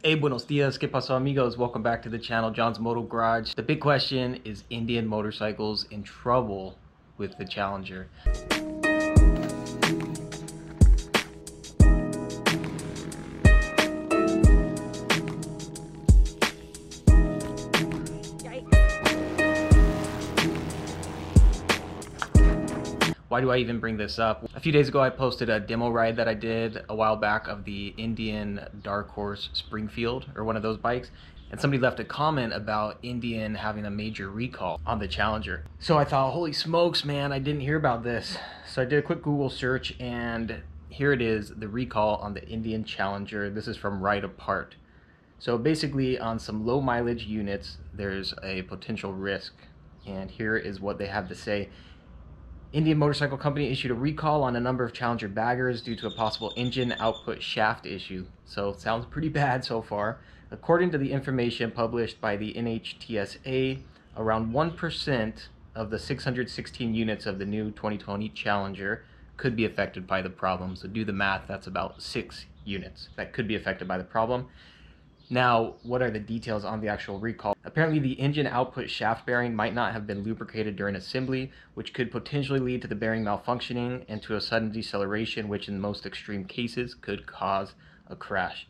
Hey, buenos dias, ¿qué pasó, amigos? Welcome back to the channel, John's Moto Garage. The big question is Indian motorcycles in trouble with the Challenger? Why do I even bring this up? A few days ago I posted a demo ride that I did a while back of the Indian Dark Horse Springfield, or one of those bikes, and somebody left a comment about Indian having a major recall on the Challenger. So I thought, holy smokes, man, I didn't hear about this. So I did a quick Google search, and here it is, the recall on the Indian Challenger. This is from RideApart. So basically, on some low mileage units, there's a potential risk, and here is what they have to say. Indian Motorcycle Company issued a recall on a number of Challenger baggers due to a possible engine output shaft issue. So it sounds pretty bad so far. According to the information published by the NHTSA, around 1% of the 616 units of the new 2020 Challenger could be affected by the problem. So do the math, that's about 6 units that could be affected by the problem. Now, what are the details on the actual recall? Apparently, the engine output shaft bearing might not have been lubricated during assembly, which could potentially lead to the bearing malfunctioning and to a sudden deceleration, which in most extreme cases could cause a crash.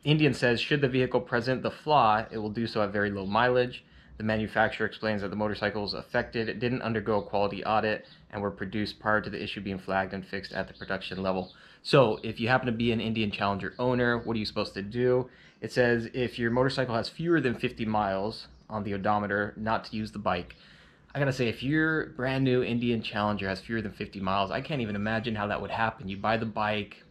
Indian says, should the vehicle present the flaw, it will do so at very low mileage. The manufacturer explains that the motorcycles affected didn't undergo a quality audit and were produced prior to the issue being flagged and fixed at the production level. So if you happen to be an Indian Challenger owner, what are you supposed to do? It says if your motorcycle has fewer than 50 miles on the odometer, not to use the bike. I gotta say, if your brand new Indian Challenger has fewer than 50 miles, I can't even imagine how that would happen. You buy the bike,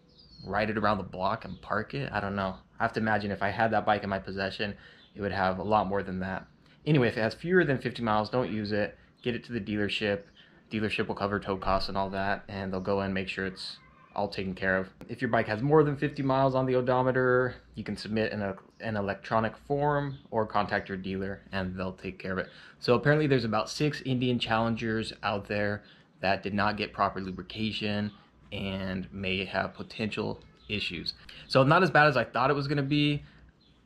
ride it around the block and park it? I don't know. I have to imagine if I had that bike in my possession, it would have a lot more than that. Anyway, if it has fewer than 50 miles, don't use it. Get it to the dealership. Dealership will cover tow costs and all that, and they'll go in and make sure it's all taken care of. If your bike has more than 50 miles on the odometer, you can submit an electronic form or contact your dealer, and they'll take care of it. So apparently there's about 6 Indian Challengers out there that did not get proper lubrication and may have potential issues. So not as bad as I thought it was going to be.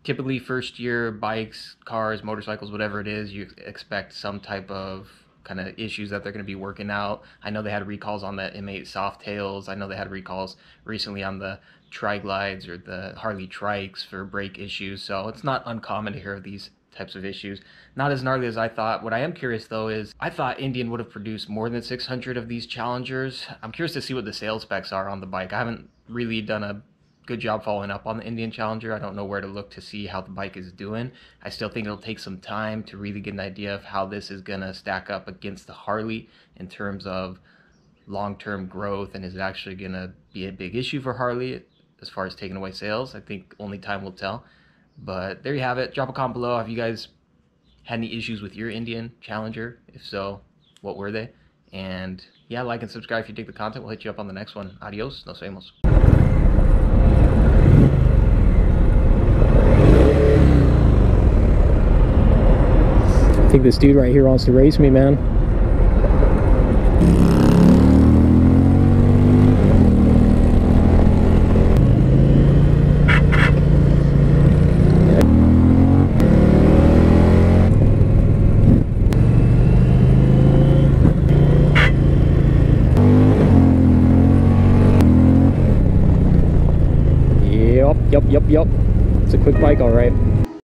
Typically, first year bikes, cars, motorcycles, whatever it is, you expect some type of kind of issues that they're going to be working out. I know they had recalls on the M8 Softails. I know they had recalls recently on the Tri-Glides or the Harley Trikes for brake issues. So it's not uncommon to hear of these types of issues. Not as gnarly as I thought. What I am curious though is, I thought Indian would have produced more than 600 of these Challengers. I'm curious to see what the sales specs are on the bike. I haven't really done a good job following up on the Indian Challenger. I don't know where to look to see how the bike is doing. I still think it'll take some time to really get an idea of how this is gonna stack up against the Harley in terms of long-term growth, and is it actually gonna be a big issue for Harley as far as taking away sales. I think only time will tell. But there you have it. Drop a comment below. Have you guys had any issues with your Indian Challenger? If so, what were they? And yeah, like and subscribe if you dig the content. We'll hit you up on the next one. Adios, nos vemos. I think this dude right here wants to race me, man. Yup. It's a quick bike, all right.